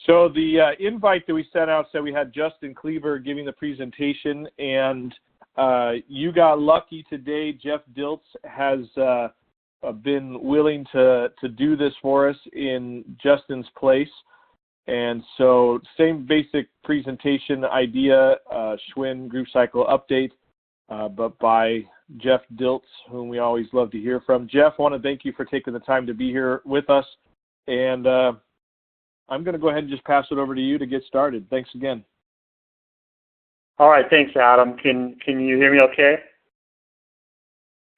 So the invite that we sent out said we had Justin Kleber giving the presentation, and you got lucky today. Jeff Dilts has been willing to do this for us in Justin's place. And so same basic presentation idea, Schwinn Group Cycle update, but by Jeff Dilts, whom we always love to hear from. Jeff, I want to thank you for taking the time to be here with us. And I'm going to go ahead and just pass it over to you to get started. Thanks again. All right. Thanks, Adam. Can you hear me okay?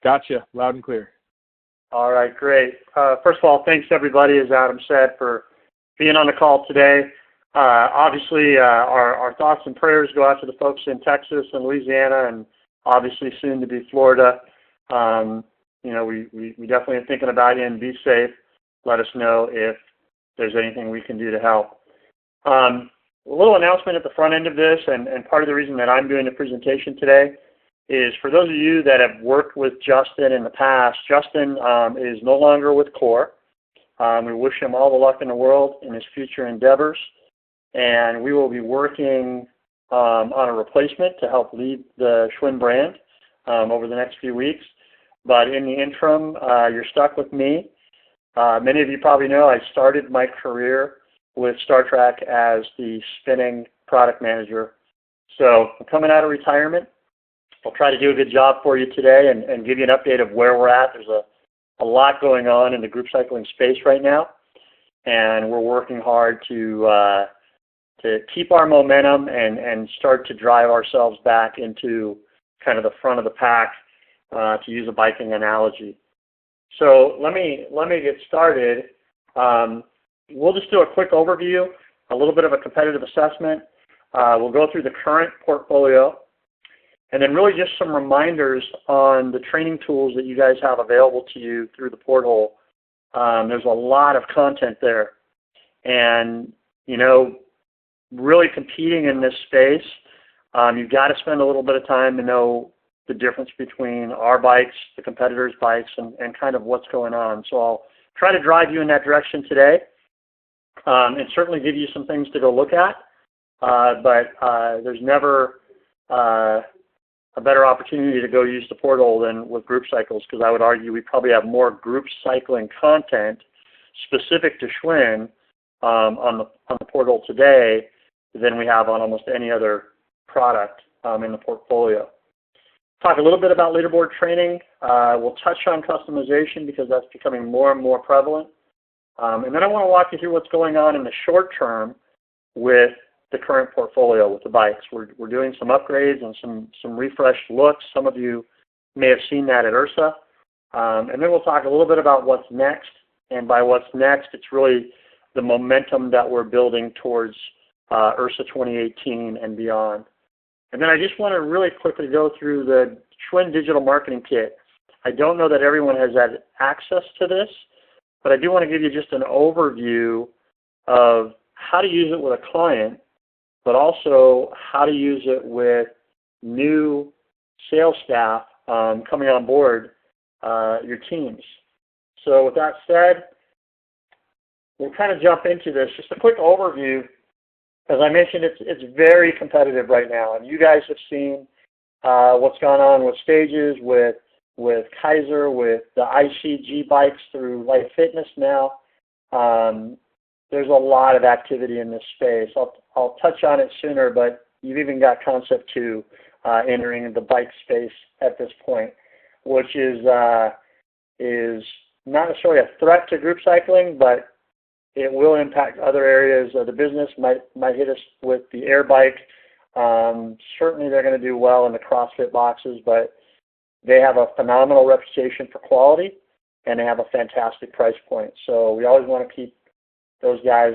Gotcha. Loud and clear. All right. Great. First of all, thanks, everybody, as Adam said, for being on the call today. Obviously, our thoughts and prayers go out to the folks in Texas and Louisiana and obviously soon to be Florida. We definitely are thinking about you, and be safe. Let us know if there's anything we can do to help. A little announcement at the front end of this, and part of the reason that I'm doing the presentation today is for those of you that have worked with Justin in the past. Justin is no longer with Core. We wish him all the luck in the world in his future endeavors, and we will be working on a replacement to help lead the Schwinn brand over the next few weeks. But in the interim, you're stuck with me. Many of you probably know I started my career with Star Trek as the spinning product manager. So I'm coming out of retirement. I'll try to do a good job for you today and give you an update of where we're at. There's a lot going on in the group cycling space right now, and we're working hard to keep our momentum and start to drive ourselves back into kind of the front of the pack, to use a biking analogy. So let me get started. We'll just do a quick overview, a little bit of a competitive assessment. We'll go through the current portfolio, and then really just some reminders on the training tools that you guys have available to you through the porthole. There's a lot of content there. And, really competing in this space, you've got to spend a little bit of time to know the difference between our bikes, the competitors' bikes, and kind of what's going on. So I'll try to drive you in that direction today, and certainly give you some things to go look at. But there's never a better opportunity to go use the porthole than with group cycles, because I would argue we probably have more group cycling content specific to Schwinn on the porthole today than we have on almost any other product in the portfolio. Talk a little bit about leaderboard training. We'll touch on customization because that's becoming more and more prevalent. And then I want to walk you through what's going on in the short term with the current portfolio with the bikes. We're doing some upgrades and some refreshed looks. Some of you may have seen that at URSA. And then we'll talk a little bit about what's next. And by what's next, it's really the momentum that we're building towards URSA 2018 and beyond. And then I just want to really quickly go through the Schwinn Digital Marketing Kit. I don't know that everyone has had access to this, but I do want to give you just an overview of how to use it with a client, but also how to use it with new sales staff coming on board your teams. So with that said, we'll kind of jump into this. Just a quick overview. As I mentioned, it's very competitive right now, and you guys have seen what's gone on with Stages, with Kaiser, with the ICG bikes through Life Fitness now. There's a lot of activity in this space. I'll touch on it sooner, but you've even got Concept 2 entering the bike space at this point, which is not necessarily a threat to group cycling, but it will impact other areas of the business. Might hit us with the air bike. Certainly they're going to do well in the CrossFit boxes, but they have a phenomenal reputation for quality, and they have a fantastic price point. So we always want to keep those guys,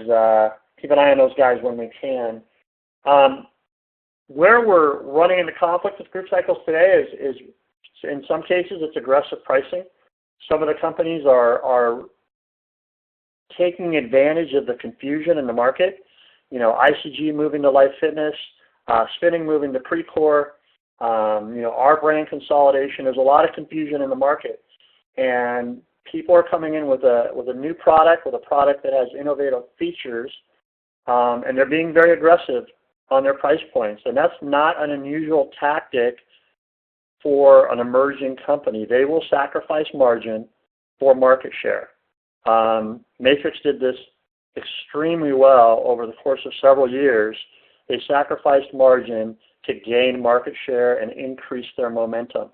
keep an eye on those guys when we can. Where we're running into conflict with group cycles today is in some cases it's aggressive pricing. Some of the companies are taking advantage of the confusion in the market. ICG moving to Life Fitness, Spinning moving to Precor, our brand consolidation. There's a lot of confusion in the market, and people are coming in with a new product, with a product that has innovative features, and they're being very aggressive on their price points. And that's not an unusual tactic for an emerging company. They will sacrifice margin for market share. Matrix did this extremely well over the course of several years. They sacrificed margin to gain market share and increase their momentum.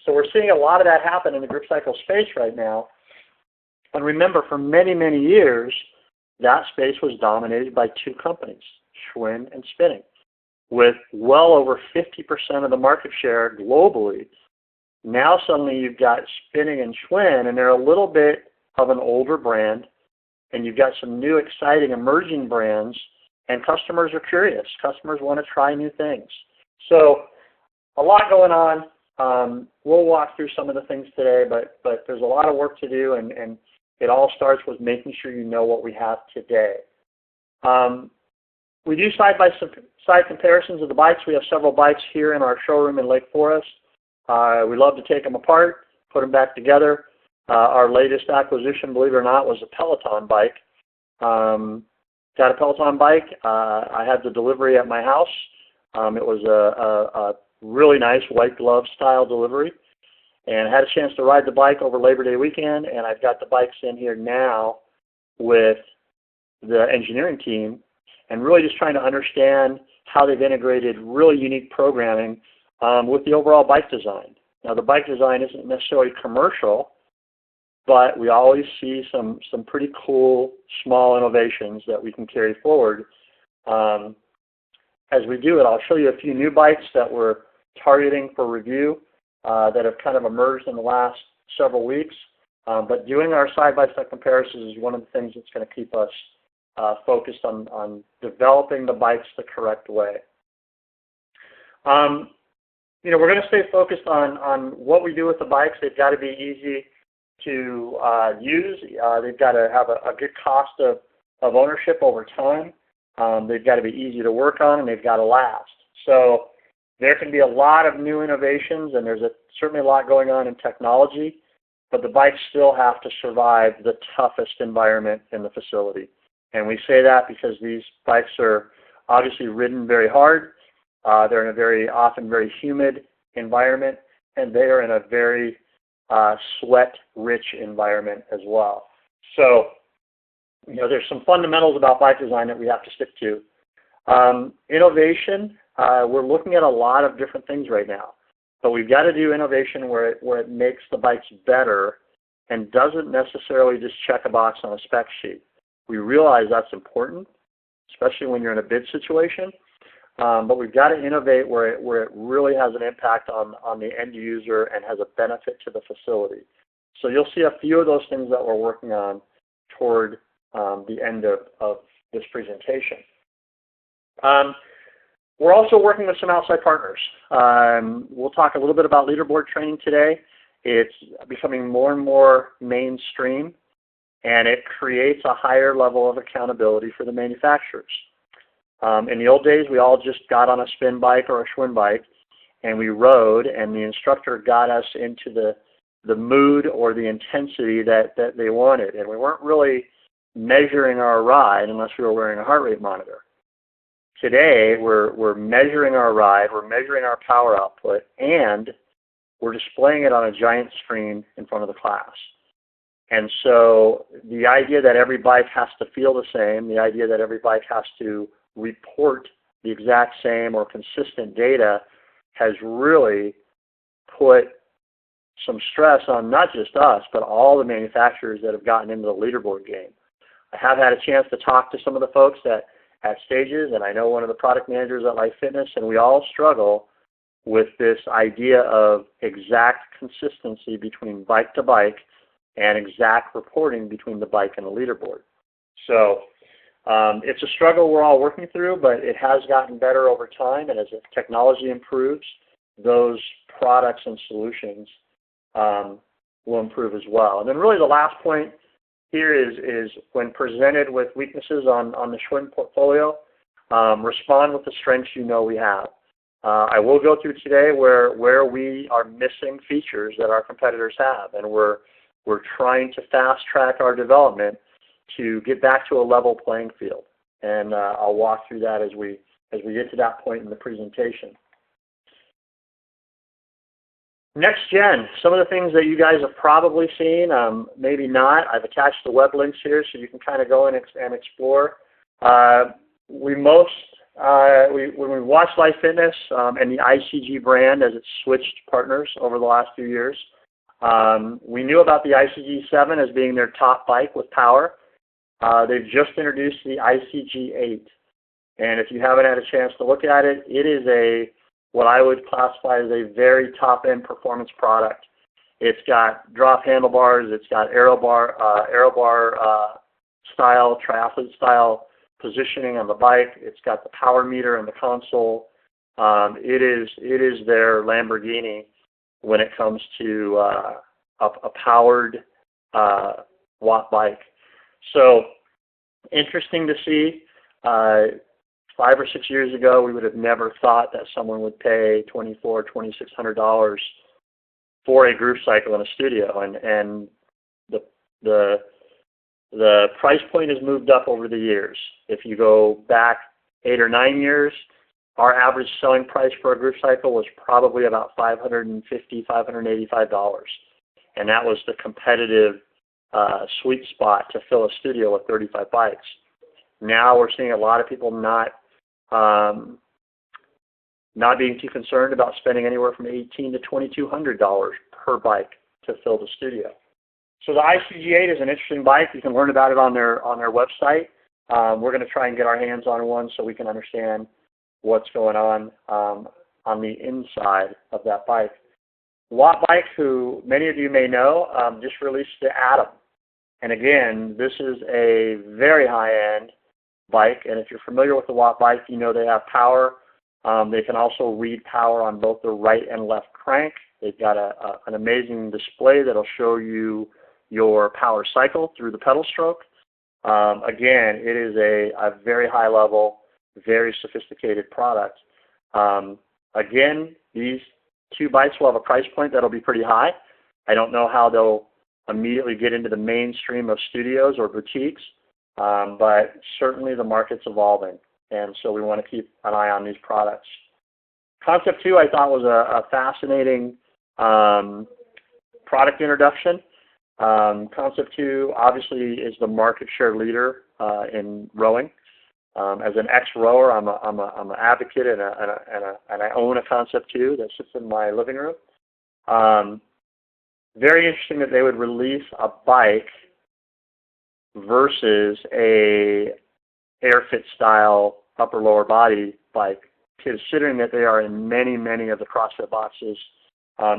So we're seeing a lot of that happen in the grip cycle space right now. And remember, for many, many years, that space was dominated by two companies, Schwinn and Spinning, with well over 50% of the market share globally. Now suddenly you've got Spinning and Schwinn, and they're a little bit of an older brand, and you've got some new exciting emerging brands, and customers are curious. Customers want to try new things. So a lot going on. We'll walk through some of the things today, but there's a lot of work to do, and it all starts with making sure you know what we have today. We do side-by-side comparisons of the bikes. We have several bikes here in our showroom in Lake Forest. We love to take them apart, put them back together. Our latest acquisition, believe it or not, was a Peloton bike. Got a Peloton bike. I had the delivery at my house. It was a really nice white glove style delivery, and I had a chance to ride the bike over Labor Day weekend, and I've got the bikes in here now with the engineering team and really just trying to understand how they've integrated really unique programming with the overall bike design. Now, the bike design isn't necessarily commercial, but we always see some pretty cool small innovations that we can carry forward. As we do it, I'll show you a few new bikes that we're targeting for review that have kind of emerged in the last several weeks. But doing our side-by-side comparisons is one of the things that's going to keep us focused on developing the bikes the correct way. We're going to stay focused on what we do with the bikes. They've got to be easy to use. They've got to have a good cost of ownership over time. They've got to be easy to work on, and they've got to last. So there can be a lot of new innovations, and there's certainly a lot going on in technology, but the bikes still have to survive the toughest environment in the facility. And we say that because these bikes are obviously ridden very hard. They're in a very often very humid environment, and they are in a very sweat-rich environment as well. So, there's some fundamentals about bike design that we have to stick to. Innovation, we're looking at a lot of different things right now, but we've got to do innovation where it makes the bikes better and doesn't necessarily just check a box on a spec sheet. We realize that's important, especially when you're in a bid situation. But we've got to innovate where it really has an impact on the end user and has a benefit to the facility. So you'll see a few of those things that we're working on toward the end of this presentation. We're also working with some outside partners. We'll talk a little bit about leaderboard training today. It's becoming more and more mainstream, and it creates a higher level of accountability for the manufacturers. In the old days, we all just got on a spin bike or a Schwinn bike, and we rode, and the instructor got us into the mood or the intensity that they wanted, and we weren't really measuring our ride unless we were wearing a heart rate monitor. Today, we're measuring our ride, we're measuring our power output, and we're displaying it on a giant screen in front of the class. And so the idea that every bike has to feel the same, the idea that every bike has to report the exact same or consistent data has really put some stress on not just us, but all the manufacturers that have gotten into the leaderboard game. I have had a chance to talk to some of the folks at Stages, and I know one of the product managers at Life Fitness, and we all struggle with this idea of exact consistency between bike to bike and exact reporting between the bike and the leaderboard. So it's a struggle we're all working through, but it has gotten better over time, and as technology improves, those products and solutions will improve as well. And then really the last point here is when presented with weaknesses on the Schwinn portfolio, respond with the strengths you know we have. I will go through today where we are missing features that our competitors have, and we're trying to fast track our development to get back to a level playing field. and I'll walk through that as we get to that point in the presentation. Next gen, some of the things that you guys have probably seen, maybe not. I've attached the web links here so you can kind of go in and explore. When we watched Life Fitness and the ICG brand as it switched partners over the last few years, we knew about the ICG 7 as being their top bike with power. They've just introduced the ICG 8. And if you haven't had a chance to look at it, it is what I would classify as a very top-end performance product. It's got drop handlebars, it's got aero bar style, triathlete style positioning on the bike. It's got the power meter in the console. It is their Lamborghini when it comes to a powered watt bike. So interesting to see. 5 or 6 years ago, we would have never thought that someone would pay $2,400, $2,600 for a group cycle in a studio, and the price point has moved up over the years. If you go back 8 or 9 years, our average selling price for a group cycle was probably about $550, $585, and that was the competitive sweet spot to fill a studio with 35 bikes. Now we're seeing a lot of people not being too concerned about spending anywhere from $1,800 to $2,200 per bike to fill the studio. So the ICG 8 is an interesting bike. You can learn about it on their website. We're going to try and get our hands on one so we can understand what's going on the inside of that bike. Watt Bike, who many of you may know, just released the Atom. And again, this is a very high-end bike, and if you're familiar with the Watt Bike, you know they have power. They can also read power on both the right and left crank. They've got an amazing display that'll show you your power cycle through the pedal stroke. Again, it is a very high level, very sophisticated product. Again, these two bikes will have a price point that'll be pretty high. I don't know how they'll immediately get into the mainstream of studios or boutiques, but certainly the market's evolving, and so we want to keep an eye on these products. Concept 2 I thought was a fascinating product introduction. Concept 2 obviously is the market share leader in rowing. As an ex-rower, I'm an advocate and I own a Concept 2 that sits in my living room. Very interesting that they would release a bike versus a AirFit style upper lower body bike, considering that they are in many of the CrossFit boxes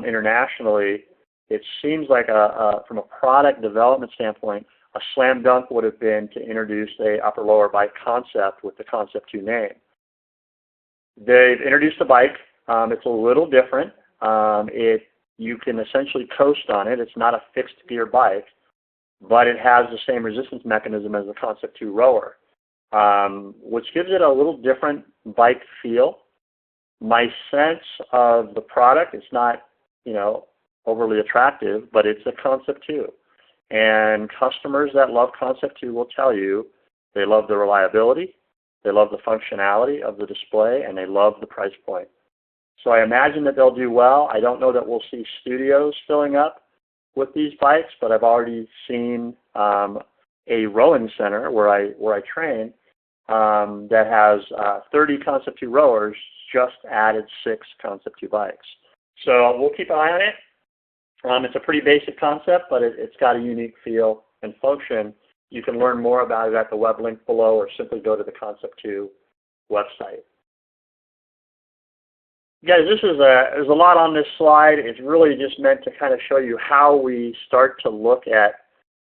internationally. It seems like from a product development standpoint, a slam dunk would have been to introduce a upper lower bike concept with the Concept 2 name. They've introduced a bike. It's a little different. You can essentially coast on it. It's not a fixed gear bike, but it has the same resistance mechanism as the Concept 2 rower, which gives it a little different bike feel. My sense of the product, it's not, overly attractive, but it's a Concept 2. And customers that love Concept 2 will tell you they love the reliability, they love the functionality of the display, and they love the price point. So I imagine that they'll do well. I don't know that we'll see studios filling up with these bikes, but I've already seen a rowing center where I train that has 30 Concept 2 rowers, just added 6 Concept 2 bikes. So we'll keep an eye on it. It's a pretty basic concept, but it's got a unique feel and function. You can learn more about it at the web link below or simply go to the Concept 2 website. Guys, there's a lot on this slide. It's really just meant to kind of show you how we start to look at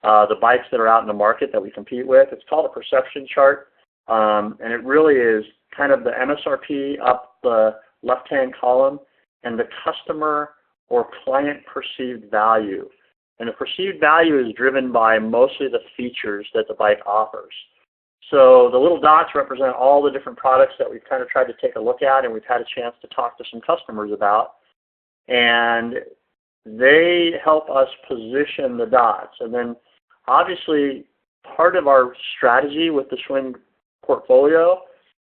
the bikes that are out in the market that we compete with. It's called a perception chart, and it really is kind of the MSRP up the left-hand column and the customer or client perceived value. And the perceived value is driven by mostly the features that the bike offers. So the little dots represent all the different products that we've kind of tried to take a look at and we've had a chance to talk to some customers about. And they help us position the dots. And then obviously part of our strategy with the Schwinn portfolio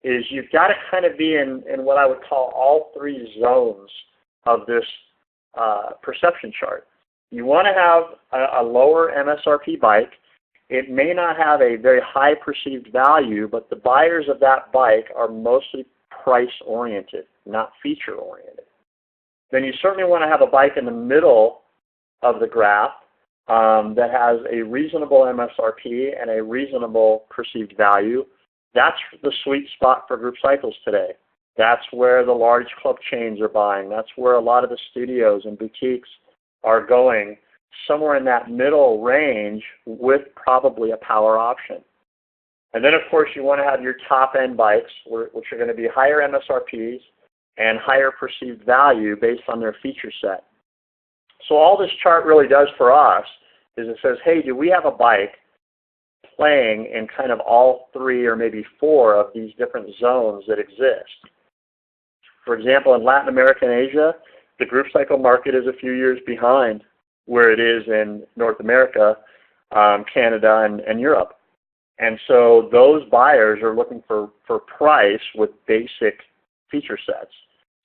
is you've got to kind of be in what I would call all three zones of this perception chart. You want to have a lower MSRP bike. It may not have a very high perceived value, but the buyers of that bike are mostly price-oriented, not feature-oriented. Then you certainly want to have a bike in the middle of the graph that has a reasonable MSRP and a reasonable perceived value. That's the sweet spot for group cycles today. That's where the large club chains are buying. That's where a lot of the studios and boutiques are going, somewhere in that middle range with probably a power option. And then, of course, you want to have your top-end bikes, which are going to be higher MSRPs and higher perceived value based on their feature set. So all this chart really does for us is it says, hey, do we have a bike playing in kind of all three or maybe four of these different zones that exist? For example, in Latin America and Asia, the group cycle market is a few years behind where it is in North America, Canada, and Europe. And so those buyers are looking for price with basic feature sets.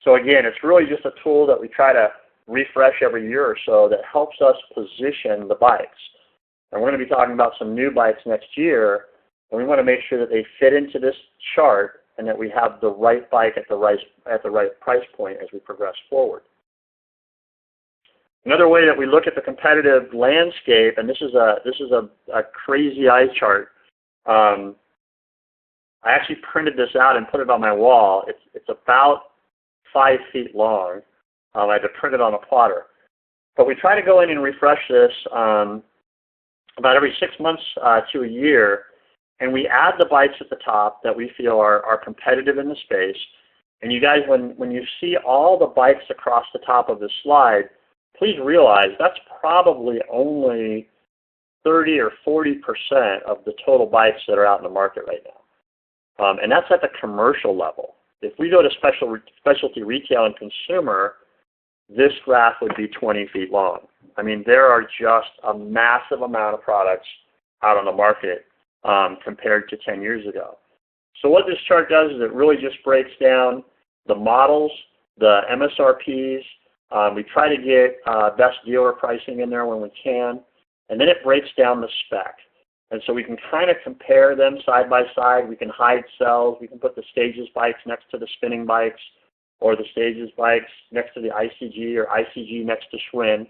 So again, it's really just a tool that we try to refresh every year or so that helps us position the bikes. And we're going to be talking about some new bikes next year, and we want to make sure that they fit into this chart and that we have the right bike at the right price point as we progress forward. Another way that we look at the competitive landscape, and this is a crazy eye chart. I actually printed this out and put it on my wall. It's about 5 feet long. I had to print it on a plotter. But we try to go in and refresh this about every 6 months to a year, and we add the bikes at the top that we feel are competitive in the space. And you guys, when you see all the bikes across the top of this slide, please realize that's probably only 30 or 40% of the total bikes that are out in the market right now. And that's at the commercial level. If we go to specialty retail and consumer, this graph would be 20 feet long. I mean, there are just a massive amount of products out on the market compared to 10 years ago. So what this chart does is it really just breaks down the models, the MSRPs. We try to get best dealer pricing in there when we can, and then it breaks down the spec. And so we can kind of compare them side by side. We can hide cells. We can put the Stages bikes next to the spinning bikes, or the Stages bikes next to the ICG, or ICG next to Schwinn,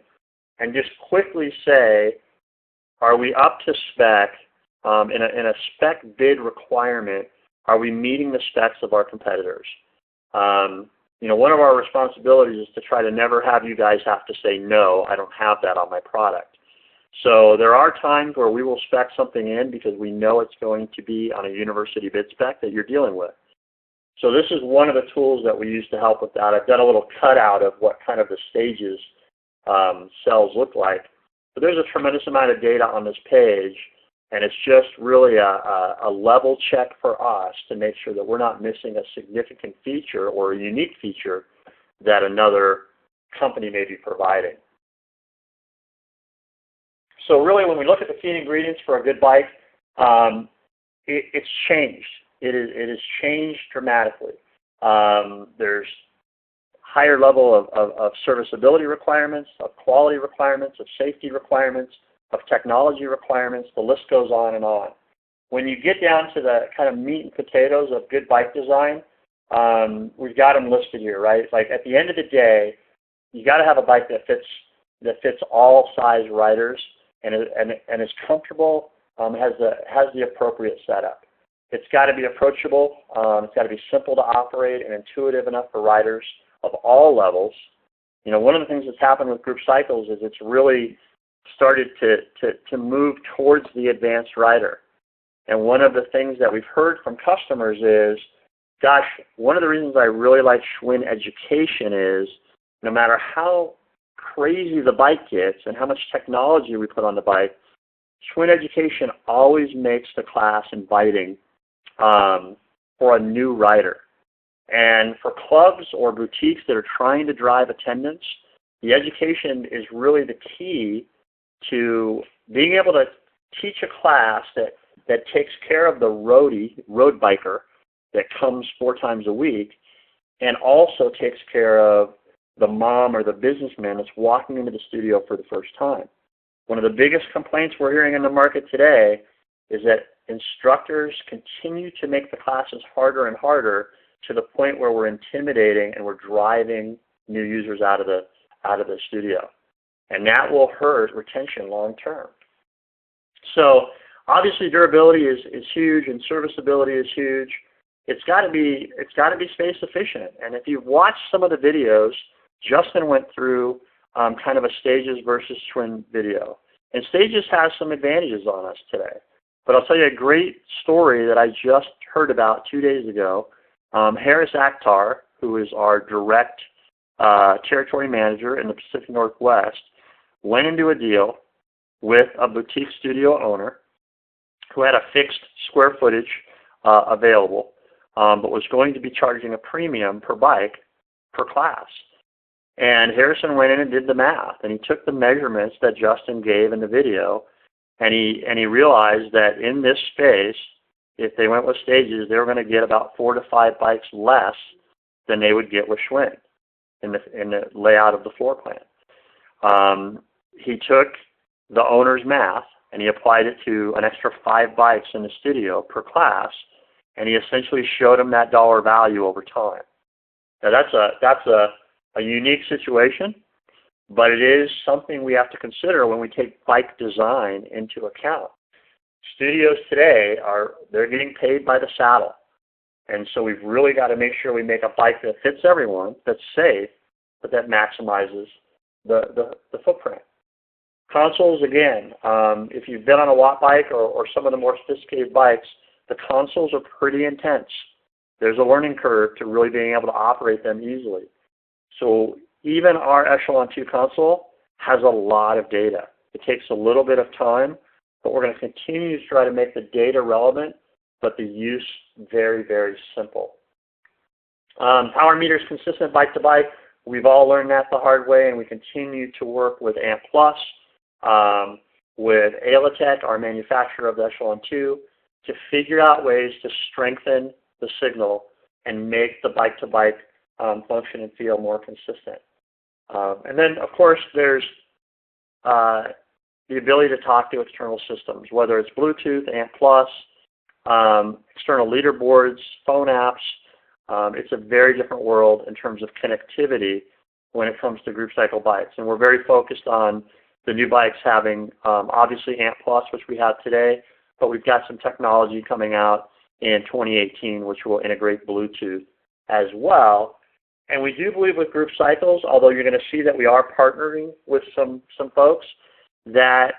and just quickly say, are we up to spec? In a spec bid requirement, are we meeting the specs of our competitors? One of our responsibilities is to try to never have you guys have to say, no, I don't have that on my product. So there are times where we will spec something in because we know it's going to be on a university bid spec that you're dealing with. So this is one of the tools that we use to help with that. I've done a little cutout of what kind of the Stages cells look like. But there's a tremendous amount of data on this page, and it's just really a level check for us to make sure that we're not missing a significant feature or a unique feature that another company may be providing. So really, when we look at the key ingredients for a good bike, it's changed. It has changed dramatically. There's higher level of serviceability requirements, of quality requirements, of safety requirements, of technology requirements. The list goes on and on. When you get down to the kind of meat and potatoes of good bike design, we've got them listed here, right? Like at the end of the day, you got to have a bike that fits all size riders and is comfortable, has the appropriate setup. It's got to be approachable. It's got to be simple to operate and intuitive enough for riders of all levels. One of the things that's happened with group cycles is it's really started to move towards the advanced rider. And one of the things that we've heard from customers is, gosh, one of the reasons I really like Schwinn education is no matter how crazy the bike gets and how much technology we put on the bike, Schwinn education always makes the class inviting for a new rider. And for clubs or boutiques that are trying to drive attendance, the education is really the key to being able to teach a class that that takes care of the road biker that comes 4 times a week, and also takes care of the mom or the businessman that's walking into the studio for the first time. One of the biggest complaints we're hearing in the market today is that instructors continue to make the classes harder and harder to the point where we're intimidating and we're driving new users out of the studio. And that will hurt retention long term. So obviously durability is huge and serviceability is huge. It's got to be space efficient. And if you've watched some of the videos, Justin went through kind of a Stages versus Schwinn video. And Stages has some advantages on us today. But I'll tell you a great story that I just heard about 2 days ago. Harris Akhtar, who is our direct territory manager in the Pacific Northwest, went into a deal with a boutique studio owner who had a fixed square footage available, but was going to be charging a premium per bike per class. And Harrison went in and did the math, and he took the measurements that Justin gave in the video, and he realized that in this space, if they went with Stages, they were going to get about 4 to 5 bikes less than they would get with Schwinn in the layout of the floor plan. He took the owner's math and he applied it to an extra 5 bikes in the studio per class, and he essentially showed him that dollar value over time. Now that's a unique situation, but it is something we have to consider when we take bike design into account. Studios today they're getting paid by the saddle, and so we've really got to make sure we make a bike that fits everyone, that's safe, but that maximizes the footprint. Consoles, again, if you've been on a watt bike or some of the more sophisticated bikes, the consoles are pretty intense. There's a learning curve to really being able to operate them easily. So even our Echelon 2 console has a lot of data. It takes a little bit of time, but we're going to continue to try to make the data relevant, but the use very, very simple. Power meters consistent bike to bike. We've all learned that the hard way, and we continue to work with AMP+, with Aelatech, our manufacturer of the Echelon 2, to figure out ways to strengthen the signal and make the bike-to-bike function and feel more consistent. And then, of course, there's the ability to talk to external systems, whether it's Bluetooth, AMP+, external leaderboards, phone apps. It's a very different world in terms of connectivity when it comes to group cycle bikes. And we're very focused on the new bikes having, obviously, AMP+, which we have today, but we've got some technology coming out in 2018, which will integrate Bluetooth as well. And we do believe with group cycles, although you're going to see that we are partnering with some folks, that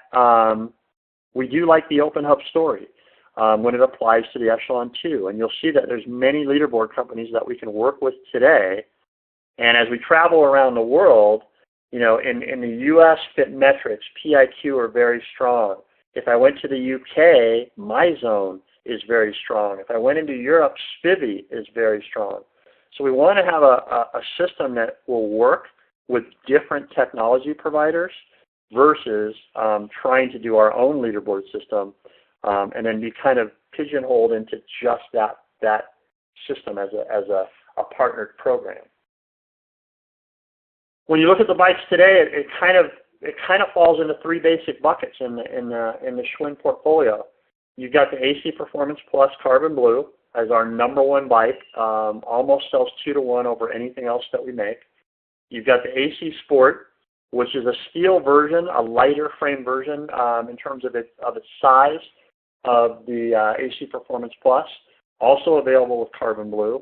we do like the Open Hub story when it applies to the Echelon 2. And you'll see that there's many leaderboard companies that we can work with today. And as we travel around the world, you know, in the U.S., Fitmetrics, PIQ are very strong. If I went to the UK, MyZone is very strong. If I went into Europe, Spivvy is very strong. So we want to have a system that will work with different technology providers versus trying to do our own leaderboard system and then be kind of pigeonholed into just that system as a partnered program. When you look at the bikes today, it kind of falls into 3 basic buckets in the Schwinn portfolio. You've got the AC Performance Plus Carbon Blue as our #1 bike, almost sells 2 to 1 over anything else that we make. You've got the AC Sport, which is a steel version, a lighter frame version in terms of its size of the AC Performance Plus, also available with Carbon Blue.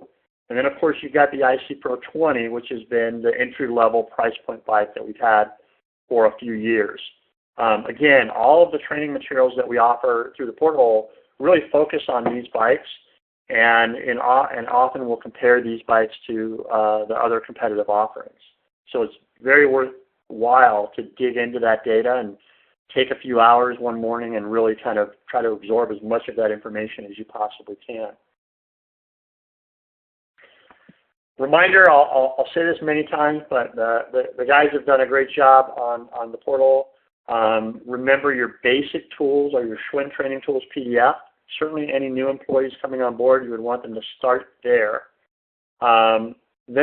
And then, of course, you've got the IC Pro 20, which has been the entry-level price point bike that we've had for a few years. Again, all of the training materials that we offer through the porthole really focus on these bikes, and often we'll compare these bikes to the other competitive offerings. So it's very worthwhile to dig into that data and take a few hours one morning and really kind of try to absorb as much of that information as you possibly can. Reminder, I'll say this many times, but the guys have done a great job on the portal. Remember, your basic tools are your Schwinn Training Tools PDF. certainly any new employees coming on board, you would want them to start there. Then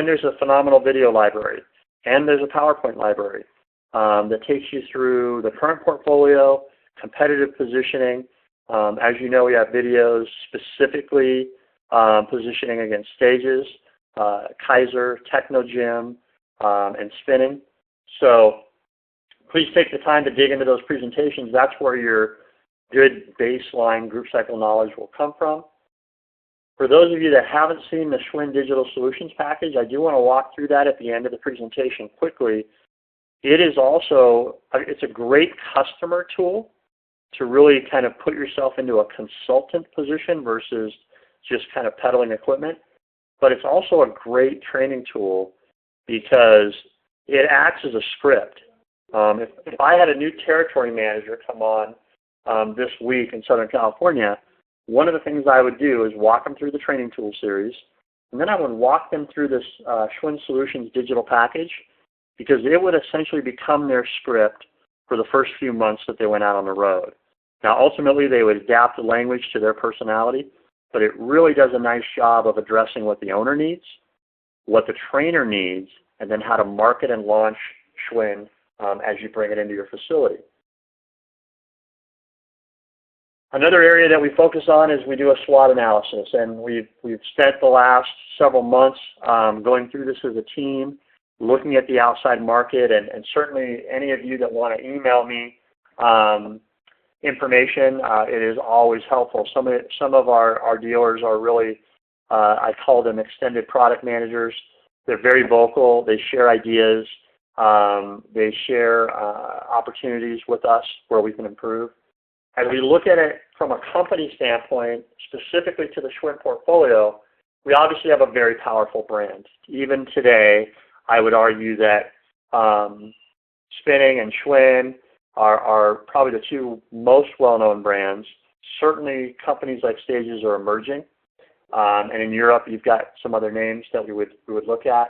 there's a phenomenal video library, and there's a PowerPoint library that takes you through the current portfolio, competitive positioning. As you know, we have videos specifically positioning against stages, Kaiser, Techno Gym, and spinning. So please take the time to dig into those presentations. That's where your good baseline group cycle knowledge will come from. For those of you that haven't seen the Schwinn Digital Solutions package, I do want to walk through that at the end of the presentation quickly. It is also, it's a great customer tool to really kind of put yourself into a consultant position versus just kind of peddling equipment. But it's also a great training tool because it acts as a script. If I had a new territory manager come on this week in Southern California, one of the things I would do is walk them through the training tool series, and then I would walk them through this Schwinn Solutions digital package, because it would essentially become their script for the first few months that they went out on the road. Now, ultimately, they would adapt the language to their personality, but it really does a nice job of addressing what the owner needs, what the trainer needs, and then how to market and launch Schwinn as you bring it into your facility. Another area that we focus on is we do a SWOT analysis, and we've spent the last several months going through this as a team, looking at the outside market, and certainly any of you that want to email me information, it is always helpful. Some of our dealers are really, I call them extended product managers. They're very vocal. They share ideas. They share opportunities with us where we can improve. As we look at it from a company standpoint, specifically to the Schwinn portfolio, we obviously have a very powerful brand. Even today, I would argue that Spinning and Schwinn are probably the two most well-known brands. Certainly, companies like Stages are emerging, and in Europe, you've got some other names that we would look at.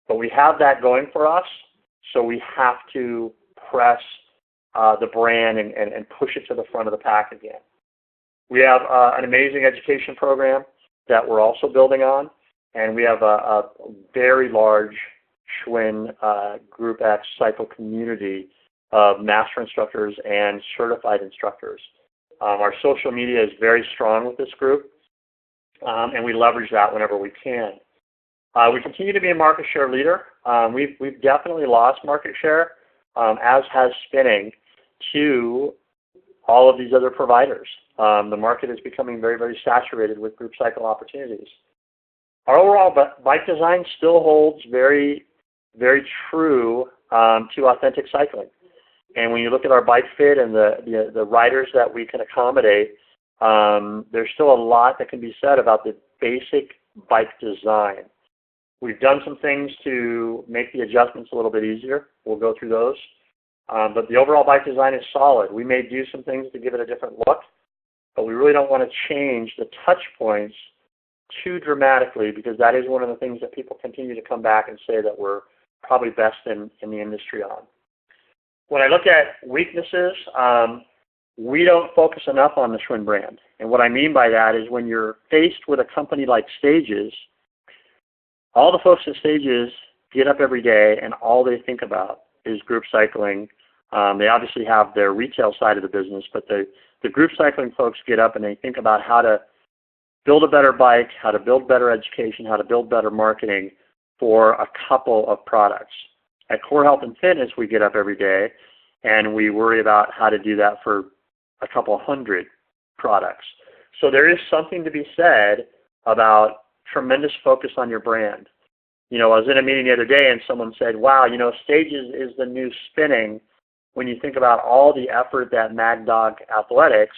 But we have that going for us, so we have to press the brand and push it to the front of the pack again. We have an amazing education program that we're also building on, and we have a very large Schwinn Group X cycle community of master instructors and certified instructors. Our social media is very strong with this group, and we leverage that whenever we can. We continue to be a market share leader. We've definitely lost market share, as has Spinning, to all of these other providers. The market is becoming very, very saturated with group cycle opportunities. Our overall bike design still holds very, very true to authentic cycling. And when you look at our bike fit and the riders that we can accommodate, there's still a lot that can be said about the basic bike design. We've done some things to make the adjustments a little bit easier. We'll go through those. But the overall bike design is solid. We may do some things to give it a different look, but we really don't want to change the touch points too dramatically, because that is one of the things that people continue to come back and say that we're probably best in the industry on. When I look at weaknesses, we don't focus enough on the Schwinn brand. And what I mean by that is when you're faced with a company like Stages, all the folks at Stages get up every day and all they think about is group cycling. They obviously have their retail side of the business, but the group cycling folks get up and they think about how to build a better bike, how to build better education, how to build better marketing for a couple of products. At Core Health and Fitness, we get up every day and we worry about how to do that for a couple hundred products. So there is something to be said about tremendous focus on your brand. You know, I was in a meeting the other day and someone said, wow, you know, Stages is the new Spinning when you think about all the effort that Mad Dog Athletics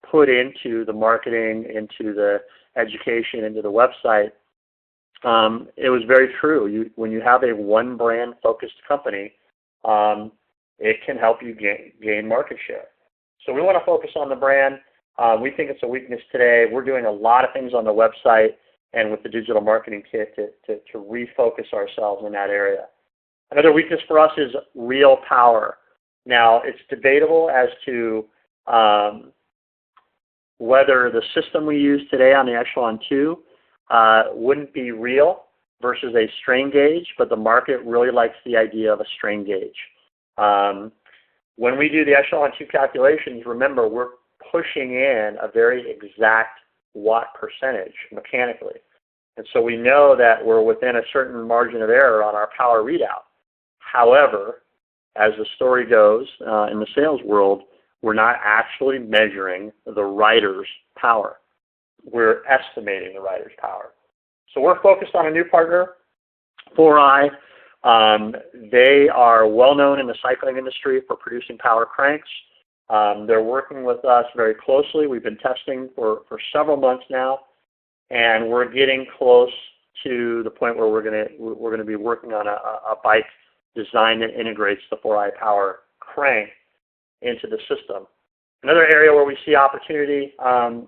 put into the marketing, into the education, into the website. It was very true. When you have a one brand focused company, it can help you gain market share. So we want to focus on the brand. We think it's a weakness today. We're doing a lot of things on the website and with the digital marketing kit to refocus ourselves in that area. Another weakness for us is real power. Now, it's debatable as to whether the system we use today on the Echelon 2 wouldn't be real versus a strain gauge, but the market really likes the idea of a strain gauge. When we do the Echelon 2 calculations, remember, we're pushing in a very exact watt percentage mechanically. And so we know that we're within a certain margin of error on our power readout. However, as the story goes in the sales world, we're not actually measuring the writer's power. We're estimating the writer's power. So we're focused on a new partner, 4i. They are well known in the cycling industry for producing power cranks. They're working with us very closely. We've been testing for several months now, and we're getting close to the point where we're going to be working on a bike design that integrates the 4i power crank into the system. Another area where we see opportunity,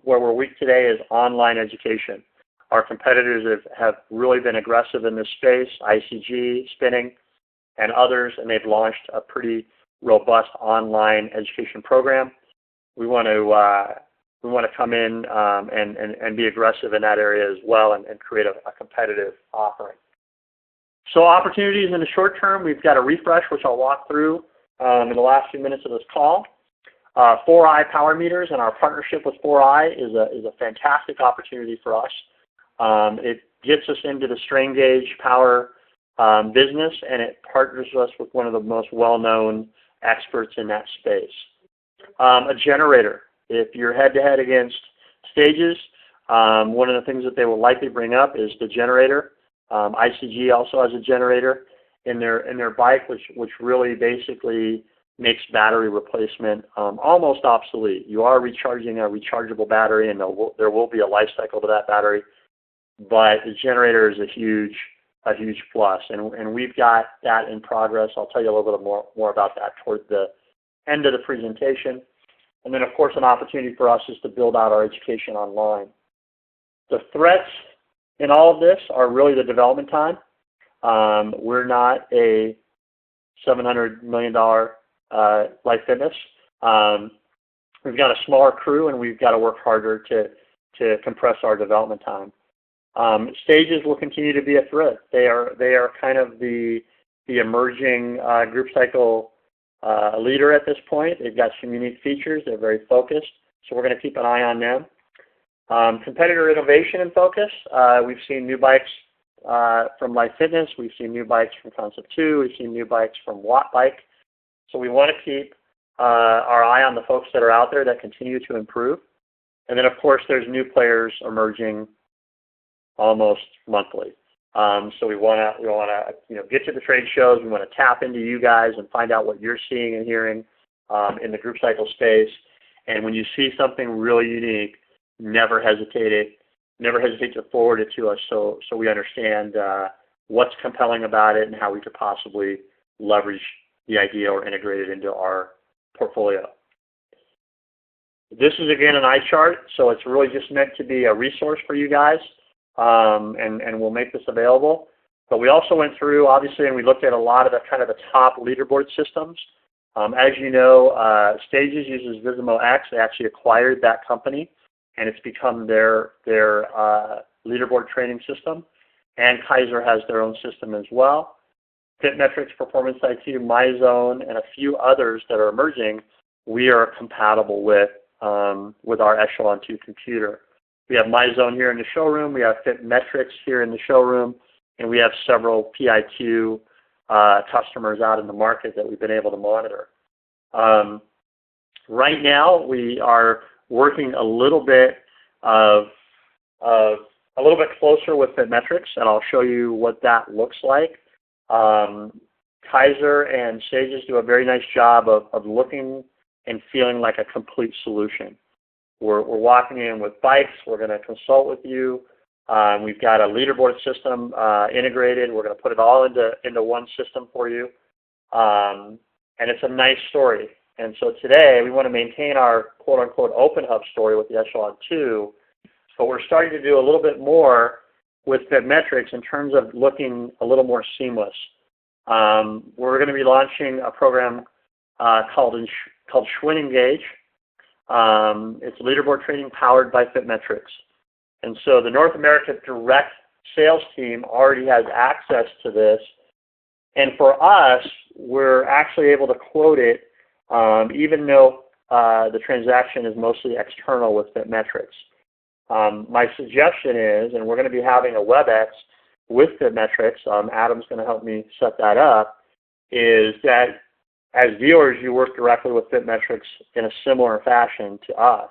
where we're weak today, is online education. Our competitors have really been aggressive in this space, ICG, Spinning, and others, and they've launched a pretty robust online education program. We want to come in and be aggressive in that area as well and create a competitive offering. So opportunities in the short term, we've got a refresh, which I'll walk through in the last few minutes of this call. 4i power meters and our partnership with 4i is a fantastic opportunity for us. It gets us into the strain gauge power business, and it partners us with one of the most well-known experts in that space. A generator. If you're head-to-head against Stages, one of the things that they will likely bring up is the generator. ICG also has a generator in their bike, which really basically makes battery replacement almost obsolete. You are recharging a rechargeable battery, and there will be a life cycle to that battery, but the generator is a huge plus, and we've got that in progress. I'll tell you a little bit more about that towards the end of the presentation. And then, of course, an opportunity for us is to build out our education online. The threats in all of this are really the development time. We're not a $700 million Life Fitness. We've got a smaller crew, and we've got to work harder to compress our development time. Stages will continue to be a threat. They are kind of the emerging group cycle leader at this point. They've got some unique features. They're very focused, so we're going to keep an eye on them. Competitor innovation and focus. We've seen new bikes from Life Fitness. We've seen new bikes from Concept 2. We've seen new bikes from Watt Bike. So we want to keep our eye on the folks that are out there that continue to improve. And then, of course, there's new players emerging almost monthly. So we want to get to the trade shows. We want to tap into you guys and find out what you're seeing and hearing in the group cycle space. And when you see something really unique, never hesitate to forward it to us so we understand what's compelling about it and how we could possibly leverage the idea or integrate it into our portfolio. This is, again, an eye chart, so it's really just meant to be a resource for you guys, and we'll make this available. But we also went through, obviously, and we looked at a lot of the top leaderboard systems. As you know, Stages uses Visimo X. They actually acquired that company, and it's become their leaderboard training system. And Kaiser has their own system as well. FitMetrics, Performance IQ, MyZone, and a few others that are emerging, we are compatible with our Echelon 2 computer. We have MyZone here in the showroom. We have FitMetrics here in the showroom, and we have several PIQ customers out in the market that we've been able to monitor. Right now, we are working a little bit closer with FitMetrics, and I'll show you what that looks like. Kaiser and Stages do a very nice job of looking and feeling like a complete solution. We're walking in with bikes. We're going to consult with you. We've got a leaderboard system integrated. We're going to put it all into one system for you. And it's a nice story. And so today we want to maintain our quote-unquote open hub story with the Echelon 2, but we're starting to do a little bit more with FitMetrics in terms of looking a little more seamless. We're going to be launching a program called Schwinn Engage. It's leaderboard training powered by FitMetrics. And so the North America direct sales team already has access to this. And for us, we're actually able to quote it even though the transaction is mostly external with FitMetrics. My suggestion is, and we're going to be having a WebEx with FitMetrics, Adam's going to help me set that up, is that as dealers, you work directly with FitMetrics in a similar fashion to us.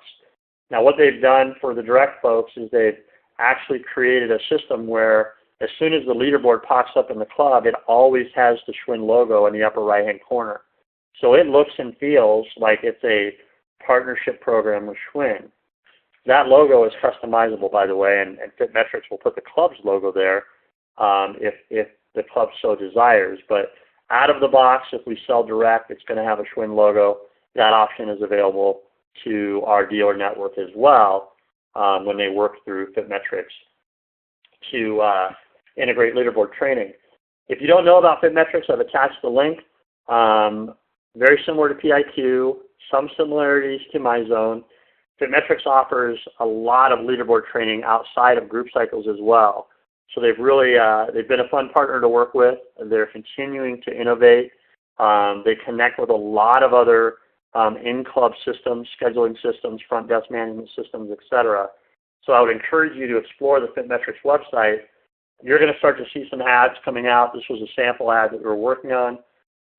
Now, what they've done for the direct folks is they've actually created a system where as soon as the leaderboard pops up in the club, it always has the Schwinn logo in the upper right-hand corner. So it looks and feels like it's a partnership program with Schwinn. That logo is customizable, by the way, and FitMetrics will put the club's logo there if the club so desires. But out of the box, if we sell direct, it's going to have a Schwinn logo. That option is available to our dealer network as well when they work through FitMetrics to integrate leaderboard training. If you don't know about FitMetrics, I've attached the link. Very similar to PIQ, some similarities to MyZone. FitMetrics offers a lot of leaderboard training outside of group cycles as well. So they've really they've been a fun partner to work with. They're continuing to innovate. They connect with a lot of other in-club systems, scheduling systems, front desk management systems, etc. So I would encourage you to explore the FitMetrics website. You're going to start to see some ads coming out. This was a sample ad that we were working on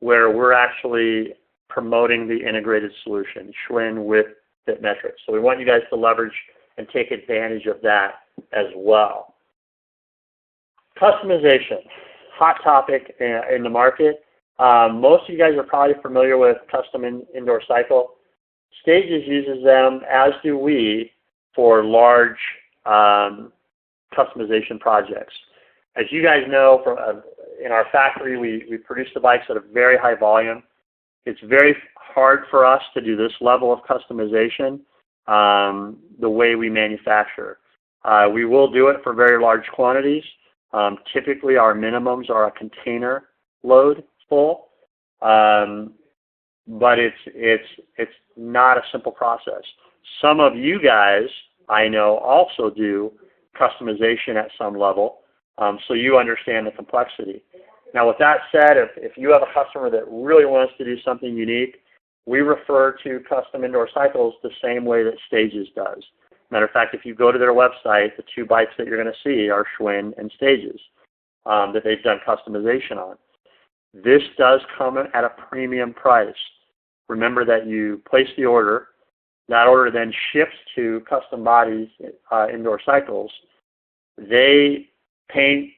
where we're actually promoting the integrated solution, Schwinn with FitMetrics. So we want you guys to leverage and take advantage of that as well. Customization, hot topic in the market. Most of you guys are probably familiar with custom indoor cycle. Stages uses them, as do we, for large customization projects. As you guys know, from in our factory, we produce the bikes at a very high volume. It's very hard for us to do this level of customization the way we manufacture. We will do it for very large quantities. Typically, our minimums are a container load full, but it's not a simple process. Some of you guys, I know, also do customization at some level, so you understand the complexity. Now, with that said, if you have a customer that really wants to do something unique, we refer to custom indoor cycles the same way that Stages does. Matter of fact, if you go to their website, the two bikes that you're going to see are Schwinn and Stages that they've done customization on. This does come at a premium price. Remember that you place the order. That order then ships to Custom Bodies Indoor Cycles. They paint,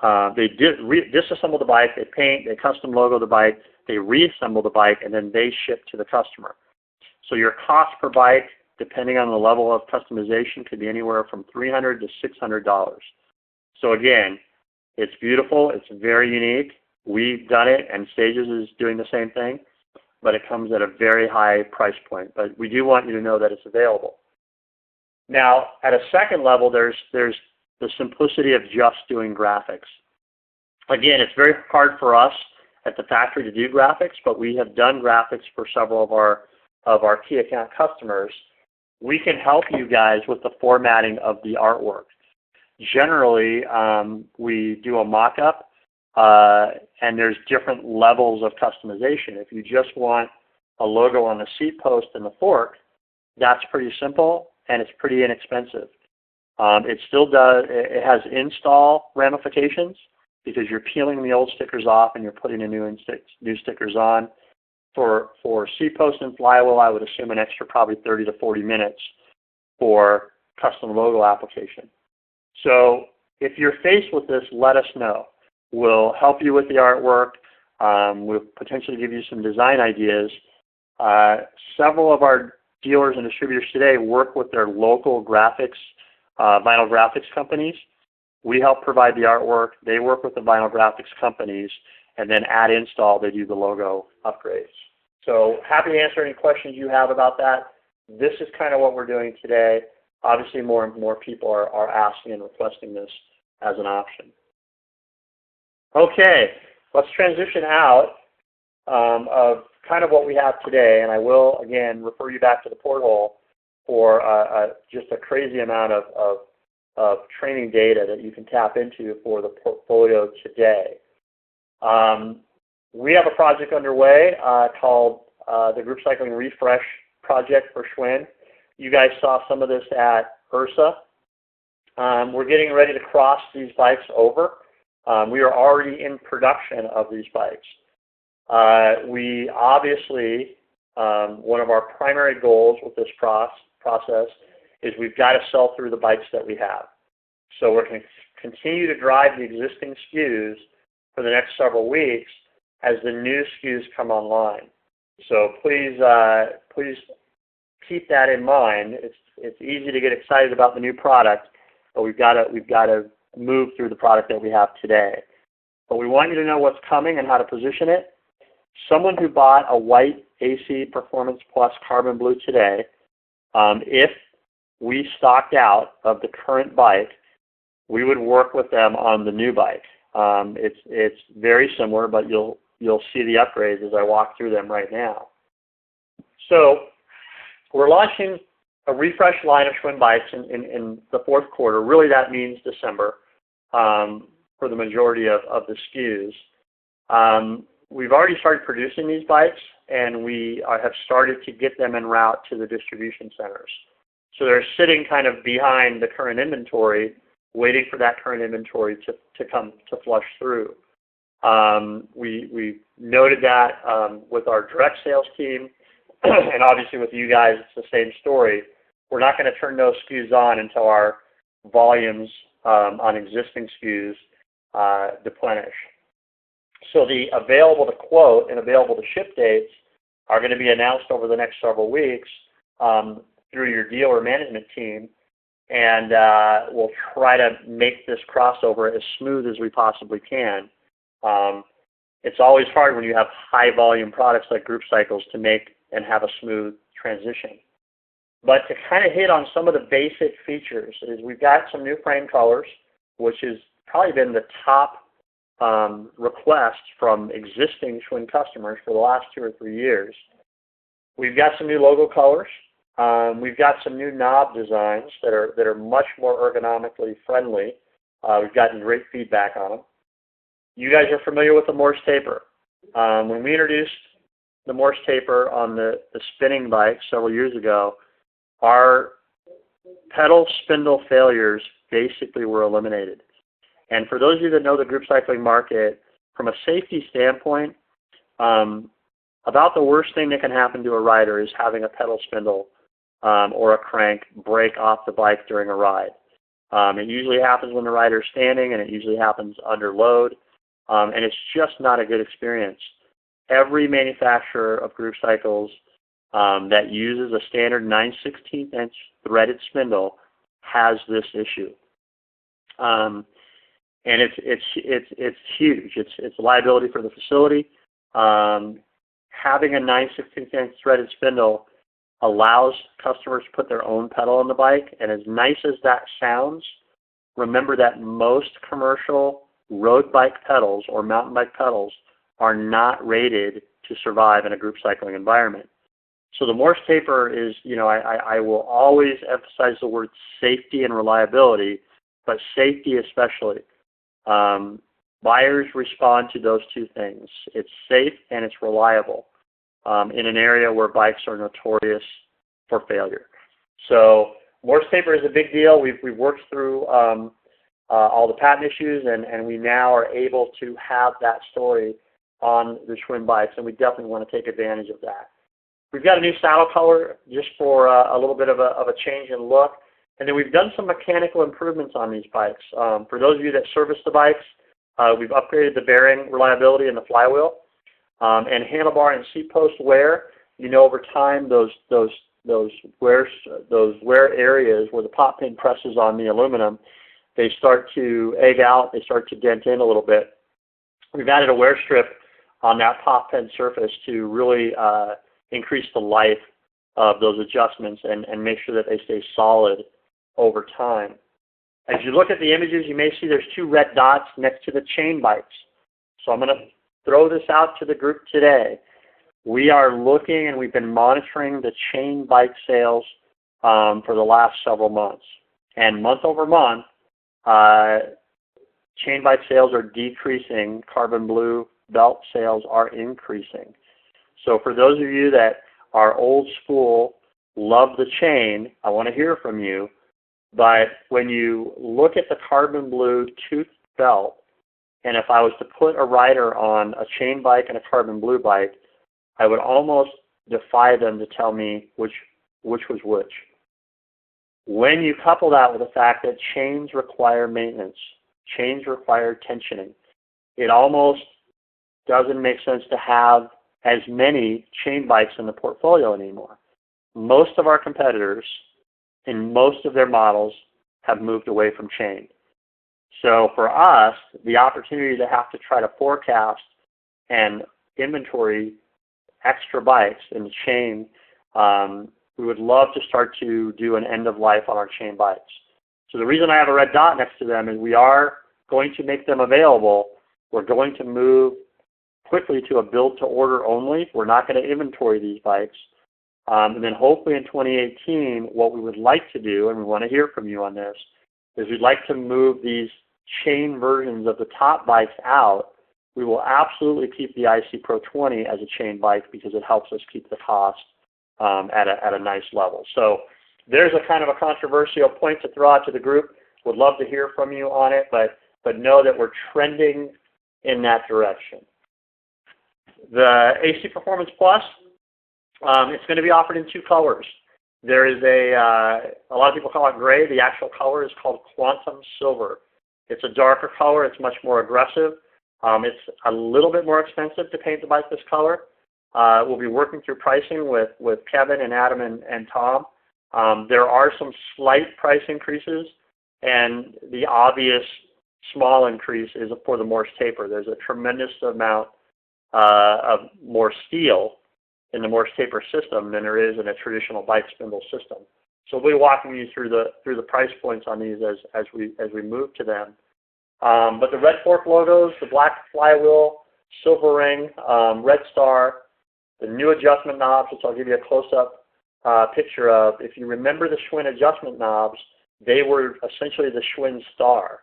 they disassemble the bike, they paint, they custom logo the bike, they reassemble the bike, and then they ship to the customer. So your cost per bike, depending on the level of customization, could be anywhere from $300 to $600. So again, it's beautiful, it's very unique. We've done it, and Stages is doing the same thing, but it comes at a very high price point. But we do want you to know that it's available. Now, at a second level, there's the simplicity of just doing graphics. Again, it's very hard for us at the factory to do graphics, but we have done graphics for several of our key account customers. We can help you guys with the formatting of the artwork. Generally, we do a mock-up, and there's different levels of customization. If you just want a logo on the seat post and the fork, that's pretty simple, and it's pretty inexpensive. It still does, it has install ramifications because you're peeling the old stickers off and you're putting the new stickers on. For seat post and flywheel, I would assume an extra probably 30 to 40 minutes for custom logo application. So if you're faced with this, let us know. We'll help you with the artwork. We'll potentially give you some design ideas. Several of our dealers and distributors today work with their local graphics, vinyl graphics companies. We help provide the artwork. They work with the vinyl graphics companies, and then at install, they do the logo upgrades. So happy to answer any questions you have about that. This is kind of what we're doing today. Obviously, more and more people are asking and requesting this as an option. Okay, let's transition out of kind of what we have today, and I will, again, refer you back to the porthole for just a crazy amount of training data that you can tap into for the portfolio today. We have a project underway called the Group Cycling Refresh Project for Schwinn. You guys saw some of this at URSA. We're getting ready to cross these bikes over. We are already in production of these bikes. We obviously, one of our primary goals with this process is we've got to sell through the bikes that we have. So we're going to continue to drive the existing SKUs for the next several weeks as the new SKUs come online. So please keep that in mind. It's easy to get excited about the new product, but we've got to move through the product that we have today. But we want you to know what's coming and how to position it. Someone who bought a white AC Performance Plus Carbon Blue today, if we stocked out of the current bike, we would work with them on the new bike. It's very similar, but you'll see the upgrades as I walk through them right now. So we're launching a refresh line of Schwinn bikes in the fourth quarter. Really, that means December for the majority of the SKUs. We've already started producing these bikes, and we have started to get them en route to the distribution centers. So they're sitting kind of behind the current inventory, waiting for that current inventory to come to flush through. We noted that with our direct sales team, and obviously with you guys, it's the same story. We're not going to turn those SKUs on until our volumes on existing SKUs deplenish. So the available to quote and available to ship dates are going to be announced over the next several weeks through your dealer management team, and we'll try to make this crossover as smooth as we possibly can. It's always hard when you have high volume products like group cycles to make and have a smooth transition. But to kind of hit on some of the basic features is we've got some new frame colors, which has probably been the top request from existing Schwinn customers for the last 2 or 3 years. We've got some new logo colors. We've got some new knob designs that are much more ergonomically friendly. We've gotten great feedback on them. You guys are familiar with the Morse taper. When we introduced the Morse taper on the spinning bike several years ago, our pedal spindle failures basically were eliminated. And for those of you that know the group cycling market, from a safety standpoint, about the worst thing that can happen to a rider is having a pedal spindle or a crank break off the bike during a ride. It usually happens when the rider's standing, and it usually happens under load, and it's just not a good experience. Every manufacturer of group cycles that uses a standard 9/16" threaded spindle has this issue. And it's huge. It's a liability for the facility. Having a 9/16" threaded spindle allows customers to put their own pedal on the bike, and as nice as that sounds, remember that most commercial road bike pedals or mountain bike pedals are not rated to survive in a group cycling environment. So the Morse taper is, I will always emphasize the word safety and reliability, but safety especially. Buyers respond to those two things. It's safe and it's reliable in an area where bikes are notorious for failure. So Morse taper is a big deal. We've worked through all the patent issues, and we now are able to have that story on the Schwinn bikes, and we definitely want to take advantage of that. We've got a new saddle color just for a little bit of a change in look. And then we've done some mechanical improvements on these bikes. For those of you that service the bikes, we've upgraded the bearing reliability in the flywheel. And handlebar and seat post wear, over time those wear areas where the pop pin presses on the aluminum, they start to egg out, they start to dent in a little bit. We've added a wear strip on that pop pin surface to really increase the life of those adjustments and make sure that they stay solid over time. As you look at the images, you may see there's 2 red dots next to the chain bikes. So I'm going to throw this out to the group today. We are looking and we've been monitoring the chain bike sales for the last several months. And month over month, chain bike sales are decreasing. Carbon blue belt sales are increasing. So for those of you that are old school, love the chain, I want to hear from you. But when you look at the carbon blue tooth belt, and if I was to put a rider on a chain bike and a carbon blue bike, I would almost defy them to tell me which was which. When you couple that with the fact that chains require maintenance, chains require tensioning, it almost doesn't make sense to have as many chain bikes in the portfolio anymore. Most of our competitors in most of their models have moved away from chain. So for us, the opportunity to have to try to forecast and inventory extra bikes in the chain, we would love to start to do an end of life on our chain bikes. So the reason I have a red dot next to them is we are going to make them available. We're going to move quickly to a build to order only. We're not going to inventory these bikes. And then hopefully in 2018, what we would like to do, and we want to hear from you on this, is we'd like to move these chain versions of the top bikes out. We will absolutely keep the IC Pro 20 as a chain bike because it helps us keep the cost at a nice level. So there's a kind of a controversial point to throw out to the group. Would love to hear from you on it, but know that we're trending in that direction. The AC Performance Plus, it's going to be offered in two colors. There is a lot of people call it gray. The actual color is called Quantum Silver. It's a darker color. It's much more aggressive. It's a little bit more expensive to paint the bike this color. We'll be working through pricing with Kevin and Adam and Tom. There are some slight price increases, and the obvious small increase is for the Morse taper. There's a tremendous amount of more steel in the Morse taper system than there is in a traditional bike spindle system. So we'll be walking you through the price points on these as we move to them. But the red fork logos, the black flywheel, silver ring, red star, the new adjustment knobs, which I'll give you a close-up picture of. If you remember the Schwinn adjustment knobs, they were essentially the Schwinn star.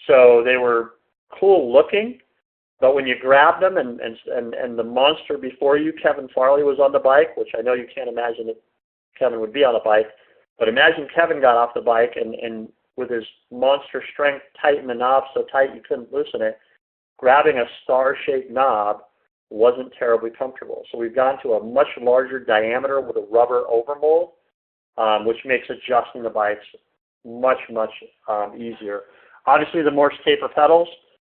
So they were cool looking, but when you grabbed them and the monster before you, Kevin Farley, was on the bike, which I know you can't imagine that Kevin would be on a bike, but imagine Kevin got off the bike and with his monster strength tighten the knob so tight you couldn't loosen it, grabbing a star-shaped knob wasn't terribly comfortable. So we've gone to a much larger diameter with a rubber overmold, which makes adjusting the bikes much easier. Obviously the Morse taper pedals,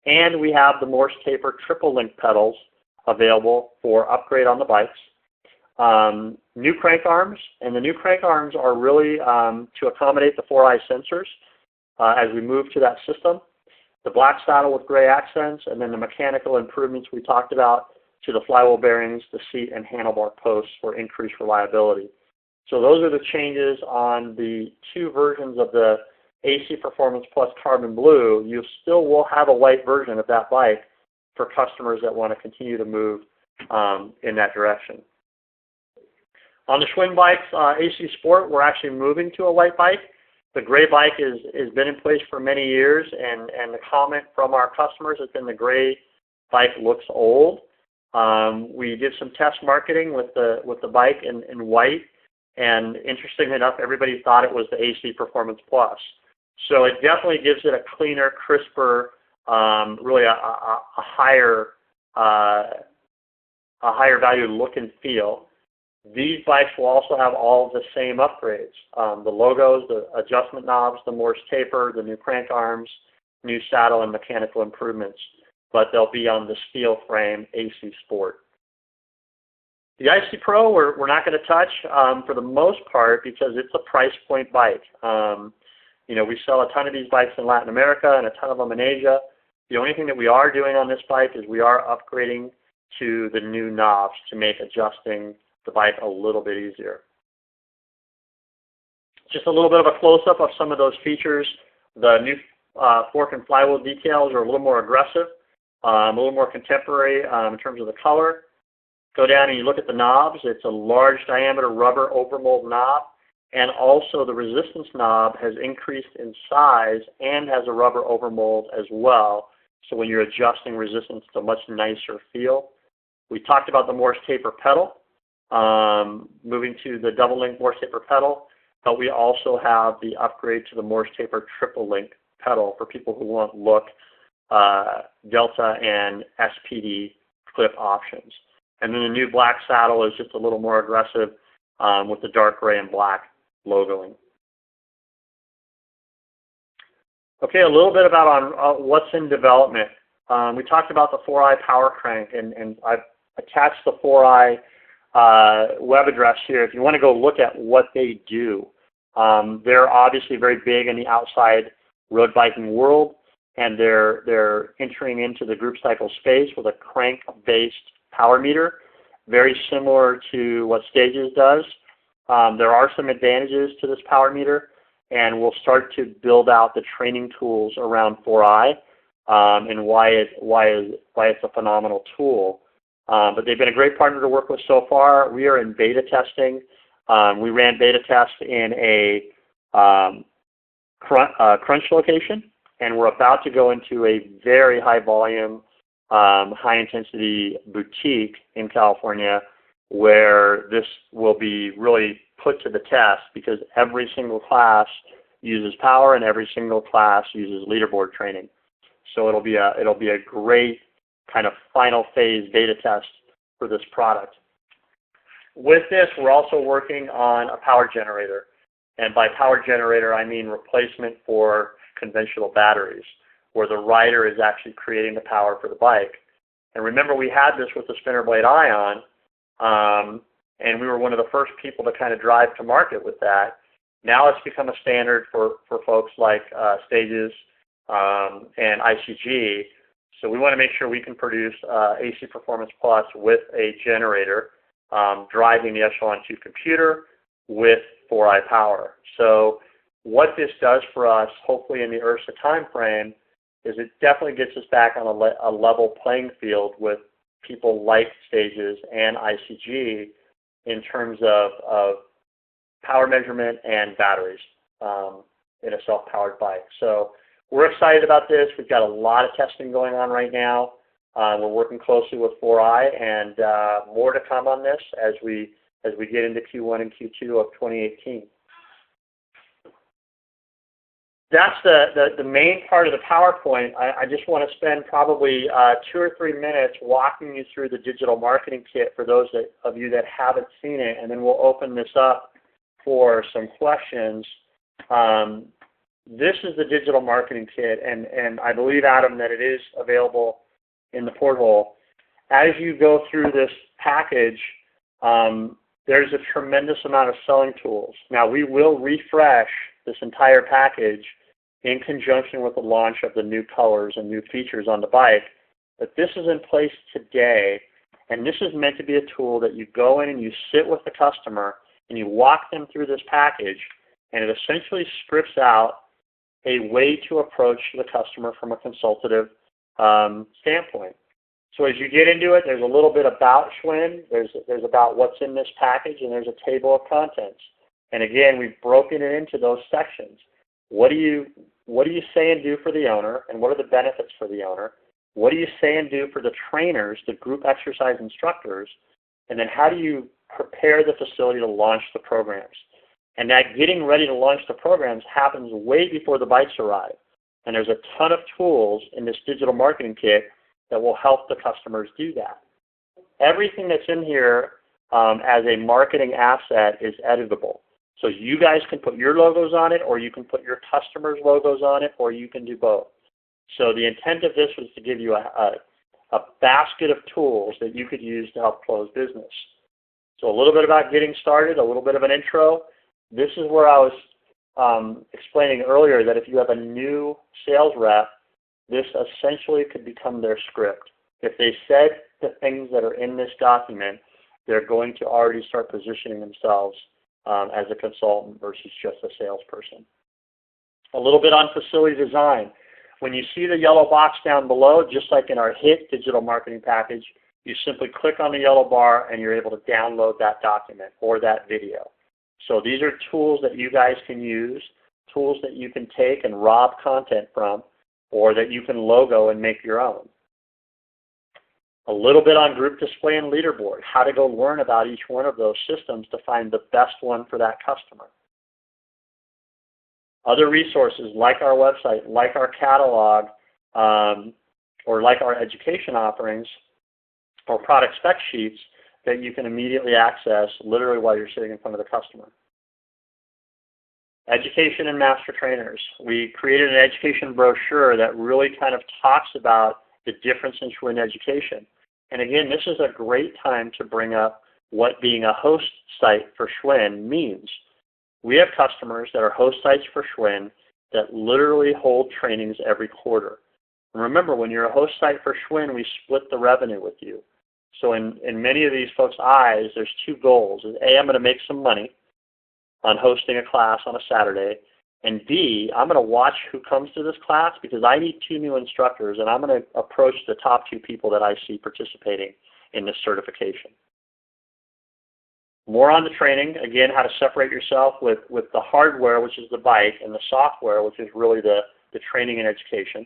and we have the Morse taper triple link pedals available for upgrade on the bikes. New crank arms, and the new crank arms are really to accommodate the 4-eye sensors as we move to that system. The black saddle with gray accents, and then the mechanical improvements we talked about to the flywheel bearings, the seat, and handlebar posts for increased reliability. So those are the changes on the two versions of the AC Performance Plus Carbon Blue. You still will have a white version of that bike for customers that want to continue to move in that direction. On the Schwinn bikes, AC Sport, we're actually moving to a white bike. The gray bike has been in place for many years, and the comment from our customers has been the gray bike looks old. We did some test marketing with the bike in white, and interestingly enough, everybody thought it was the AC Performance Plus. So it definitely gives it a cleaner, crisper, really a higher value look and feel. These bikes will also have all of the same upgrades. The logos, the adjustment knobs, the Morse taper, the new crank arms, new saddle and mechanical improvements, but they'll be on the steel frame AC Sport. The IC Pro we're not going to touch for the most part because it's a price point bike. We sell a ton of these bikes in Latin America and a ton of them in Asia. The only thing that we are doing on this bike is we are upgrading to the new knobs to make adjusting the bike a little bit easier. Just a little bit of a close-up of some of those features. The new fork and flywheel details are a little more aggressive. a little more contemporary in terms of the color. Go down and you look at the knobs. It's a large diameter rubber overmold knob, and also the resistance knob has increased in size and has a rubber overmold as well. So when you're adjusting resistance, it's a much nicer feel. We talked about the Morse taper pedal, moving to the double link Morse taper pedal, but we also have the upgrade to the Morse taper triple link pedal for people who want look, Delta and SPD clip options. And then the new black saddle is just a little more aggressive with the dark gray and black logoing. Okay, a little bit about on what's in development. We talked about the 4i power crank, and I've attached the 4i web address here if you want to go look at what they do. They're obviously very big in the outside road biking world, and they're entering into the group cycle space with a crank-based power meter, very similar to what Stages does. There are some advantages to this power meter, and we'll start to build out the training tools around 4i and why it's a phenomenal tool. But they've been a great partner to work with so far. We are in beta testing. We ran beta tests in a Crunch location, and we're about to go into a very high volume, high intensity boutique in California, where this will be really put to the test because every single class uses power and every single class uses leaderboard training. So it'll be a great kind of final phase beta test for this product. With this, we're also working on a power generator. And by power generator, I mean replacement for conventional batteries, where the rider is actually creating the power for the bike. And remember, we had this with the spinner blade Ion, and we were one of the first people to kind of drive to market with that. Now it's become a standard for folks like Stages and ICG. So we want to make sure we can produce AC Performance Plus with a generator driving the Echelon 2 computer with 4i power. So what this does for us, hopefully in the URSA timeframe, is it definitely gets us back on a level playing field with people like Stages and ICG in terms of power measurement and batteries in a self-powered bike. So we're excited about this. We've got a lot of testing going on right now. We're working closely with 4i, and more to come on this as we get into Q1 and Q2 of 2018. That's the main part of the PowerPoint. I just want to spend probably 2 or 3 minutes walking you through the digital marketing kit for those of you that haven't seen it, and then we'll open this up for some questions. This is the digital marketing kit, and I believe, Adam, that it is available in the porthole. As you go through this package, there's a tremendous amount of selling tools. Now, we will refresh this entire package in conjunction with the launch of the new colors and new features on the bike. But this is in place today, and this is meant to be a tool that you go in and you sit with the customer and you walk them through this package, and it essentially scripts out a way to approach the customer from a consultative standpoint. So as you get into it, there's a little bit about Schwinn, there's about what's in this package, and there's a table of contents. And again, we've broken it into those sections. What do you say and do for the owner, and what are the benefits for the owner? What do you say and do for the trainers, the group exercise instructors? And then how do you prepare the facility to launch the programs? And that getting ready to launch the programs happens way before the bikes arrive. And there's a ton of tools in this digital marketing kit that will help the customers do that. Everything that's in here as a marketing asset is editable. So you guys can put your logos on it, or you can put your customers' logos on it, or you can do both. So the intent of this was to give you a basket of tools that you could use to help close business. So a little bit about getting started, a little bit of an intro. This is where I was explaining earlier that if you have a new sales rep, this essentially could become their script. If they said the things that are in this document, they're going to already start positioning themselves as a consultant versus just a salesperson. A little bit on facility design. When you see the yellow box down below, just like in our HIT digital marketing package, you simply click on the yellow bar and you're able to download that document or that video. So these are tools that you guys can use, tools that you can take and rob content from, or that you can logo and make your own. A little bit on group display and leaderboard, how to go learn about each one of those systems to find the best one for that customer. Other resources like our website, like our catalog, or like our education offerings, or product spec sheets that you can immediately access literally while you're sitting in front of the customer. Education and master trainers. We created an education brochure that really kind of talks about the difference in Schwinn education. And again, this is a great time to bring up what being a host site for Schwinn means. We have customers that are host sites for Schwinn that literally hold trainings every quarter. And remember, when you're a host site for Schwinn, we split the revenue with you. So in many of these folks' eyes, there's two goals. A, I'm going to make some money on hosting a class on a Saturday, and B, I'm going to watch who comes to this class because I need 2 new instructors, and I'm going to approach the top 2 people that I see participating in this certification. More on the training, again, how to separate yourself with the hardware, which is the bike, and the software, which is really the training and education.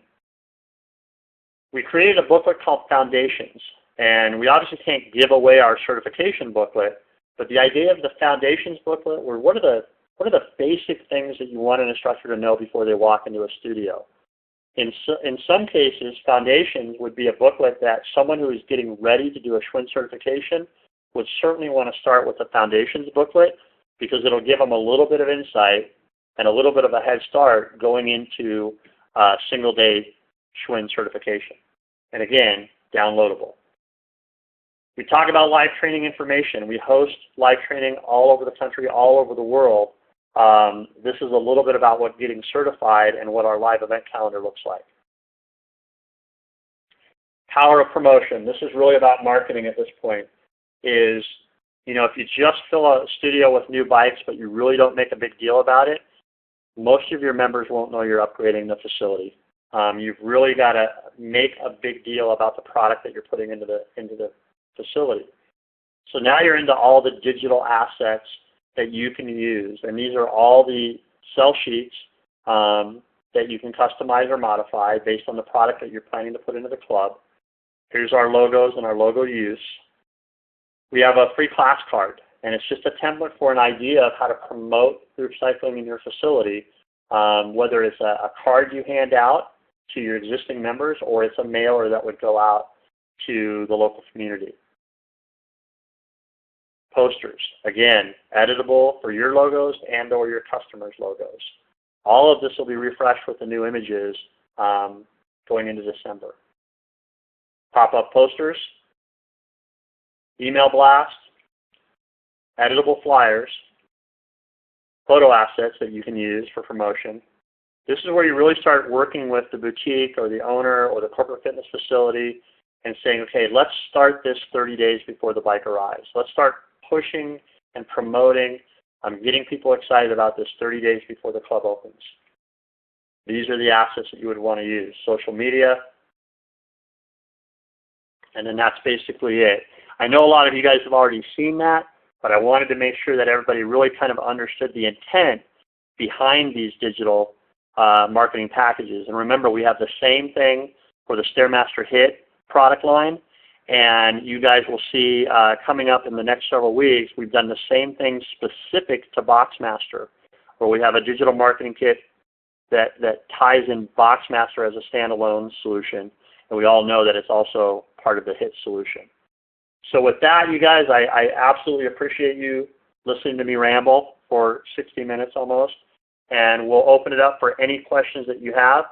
We created a booklet called Foundations, and we obviously can't give away our certification booklet, but the idea of the Foundations booklet were what are the basic things that you want an instructor to know before they walk into a studio. In some cases, Foundations would be a booklet that someone who is getting ready to do a Schwinn certification would certainly want to start with the Foundations booklet because it'll give them a little bit of insight and a little bit of a head start going into single-day Schwinn certification. And again, downloadable. We talk about live training information. We host live training all over the country, all over the world. This is a little bit about what getting certified and what our live event calendar looks like. Power of promotion. This is really about marketing at this point. Is, you know, if you just fill a studio with new bikes but you really don't make a big deal about it, most of your members won't know you're upgrading the facility. You've really got to make a big deal about the product that you're putting into the facility. So now you're into all the digital assets that you can use, and these are all the sell sheets that you can customize or modify based on the product that you're planning to put into the club. Here's our logos and our logo use. We have a free class card, and it's just a template for an idea of how to promote group cycling in your facility, whether it's a card you hand out to your existing members or it's a mailer that would go out to the local community. Posters, again, editable for your logos and or your customers' logos. All of this will be refreshed with the new images going into December. Pop-up posters, email blast, editable flyers, photo assets that you can use for promotion. This is where you really start working with the boutique or the owner or the corporate fitness facility and saying, okay, let's start this 30 days before the bike arrives. Let's start pushing and promoting, getting people excited about this 30 days before the club opens. These are the assets that you would want to use. Social media, and then that's basically it. I know a lot of you guys have already seen that, but I wanted to make sure that everybody really kind of understood the intent behind these digital marketing packages. And remember, we have the same thing for the Stairmaster HIT product line, and you guys will see coming up in the next several weeks, we've done the same thing specific to Boxmaster, where we have a digital marketing kit that ties in Boxmaster as a standalone solution, and we all know that it's also part of the HIT solution. So with that, you guys, I absolutely appreciate you listening to me ramble for 60 minutes almost, and we'll open it up for any questions that you have.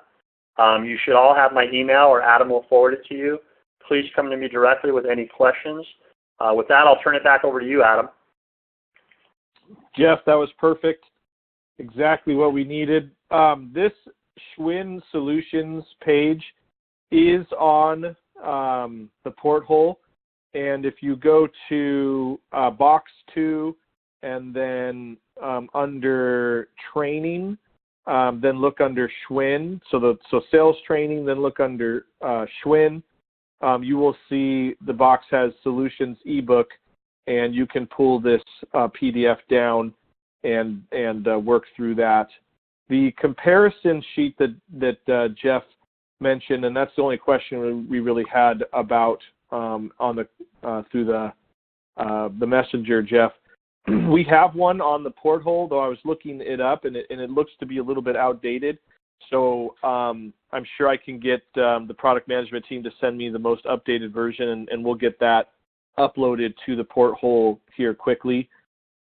You should all have my email, or Adam will forward it to you. Please come to me directly with any questions. With that, I'll turn it back over to you, Adam. Jeff, that was perfect. Exactly what we needed. This Schwinn Solutions page is on the porthole. And if you go to box 2 and then under training, then look under Schwinn. So sales training, then look under Schwinn. You will see the box has solutions ebook, and you can pull this PDF down and work through that. The comparison sheet that Jeff mentioned, and that's the only question we really had about through the messenger, Jeff. We have one on the porthole, though I was looking it up, and it looks to be a little bit outdated. So I'm sure I can get the product management team to send me the most updated version, and we'll get that uploaded to the porthole here quickly.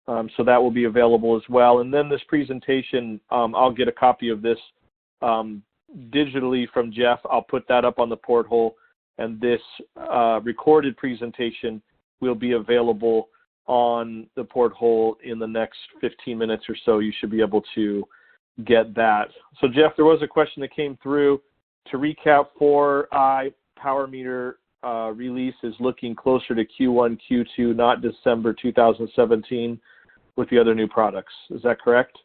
So that will be available as well. And then this presentation, I'll get a copy of this digitally from Jeff. I'll put that up on the porthole, and this recorded presentation will be available on the porthole in the next 15 minutes or so. You should be able to get that. So Jeff, there was a question that came through. To recap, 4i power meter release is looking closer to Q1, Q2, not December 2017 with the other new products. Is that correct?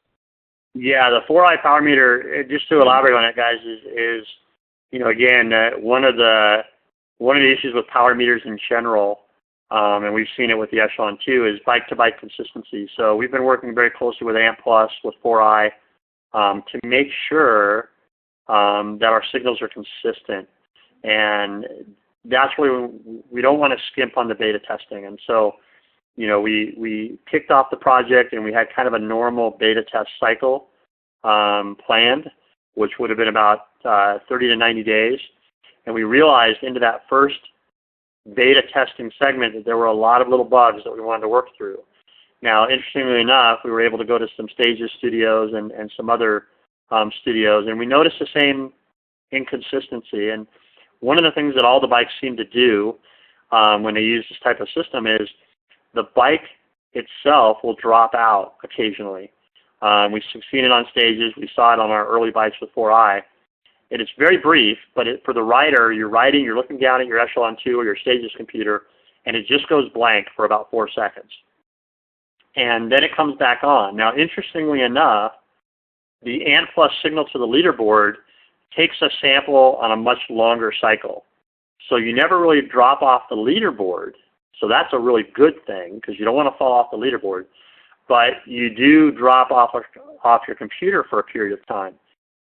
Yeah, the 4i power meter, just to elaborate on it, guys, is again, one of the issues with power meters in general, and we've seen it with the Echelon 2, is bike-to-bike consistency. So we've been working very closely with ANT Plus, with 4i, to make sure that our signals are consistent. And that's where we don't want to skimp on the beta testing. And so, we kicked off the project, and we had kind of a normal beta test cycle planned, which would have been about 30 to 90 days. And we realized into that first beta testing segment that there were a lot of little bugs that we wanted to work through. Now, interestingly enough, we were able to go to some Stages studios and some other studios, and we noticed the same inconsistency. And one of the things that all the bikes seem to do when they use this type of system is the bike itself will drop out occasionally. We've seen it on Stages. We saw it on our early bikes with 4i. And it's very brief, but for the rider, you're riding, you're looking down at your Echelon 2 or your Stages computer, and it just goes blank for about 4 seconds. And then it comes back on. Now, interestingly enough, the ANT Plus signal to the leaderboard takes a sample on a much longer cycle. So you never really drop off the leaderboard. So that's a really good thing, because you don't want to fall off the leaderboard. But you do drop off your computer for a period of time.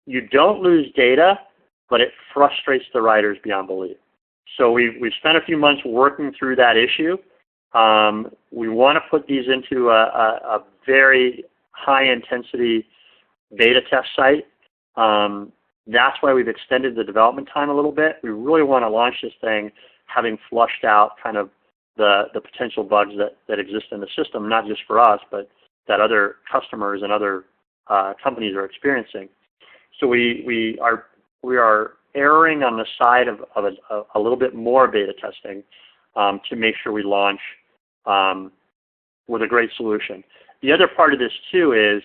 You don't lose data, but it frustrates the riders beyond belief. So we've spent a few months working through that issue. We want to put these into a very high-intensity beta test site. That's why we've extended the development time a little bit. We really want to launch this thing having flushed out kind of the potential bugs that exist in the system, not just for us, but that other customers and other companies are experiencing. So we are erring on the side of a little bit more beta testing to make sure we launch with a great solution. The other part of this too is,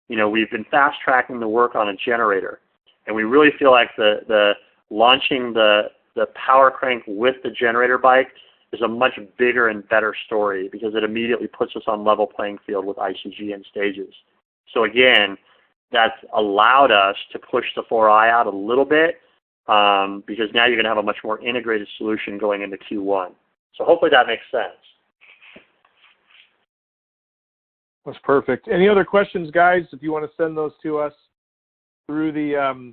we've been fast tracking the work on a generator, and we really feel like the launching the power crank with the generator bike is a much bigger and better story, because it immediately puts us on level playing field with ICG and Stages. So again, that's allowed us to push the 4i out a little bit, because now you're going to have a much more integrated solution going into Q1. So hopefully that makes sense. That's perfect. Any other questions, guys? If you want to send those to us through the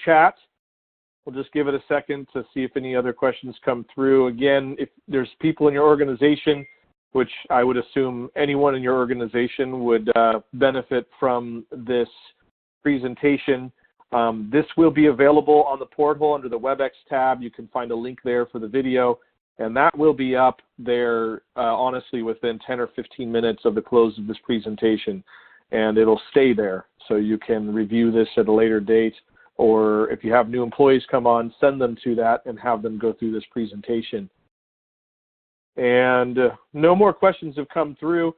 chat, we'll just give it a second to see if any other questions come through. Again, if there's people in your organization, which I would assume anyone in your organization would benefit from this presentation, this will be available on the porthole under the WebEx tab. You can find a link there for the video, and that will be up there, honestly, within 10 or 15 minutes of the close of this presentation, and it'll stay there. So you can review this at a later date, or if you have new employees come on, send them to that and have them go through this presentation. And no more questions have come through.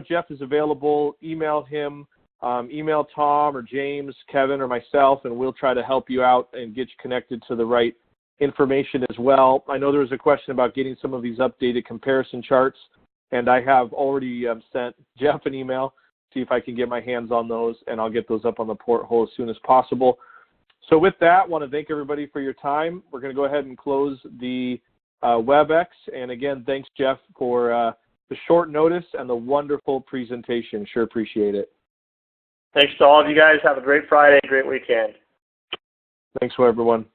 Jeff is available. Email him, email Tom or James, Kevin, or myself, and we'll try to help you out and get you connected to the right information as well. I know there was a question about getting some of these updated comparison charts, and I have already sent Jeff an email see if I can get my hands on those, and I'll get those up on the porthole as soon as possible. So with that, I want to thank everybody for your time. We're going to go ahead and close the WebEx. And again, thanks, Jeff, for the short notice and the wonderful presentation. Sure appreciate it. Thanks to all of you guys. Have a great Friday, great weekend. Thanks, everyone.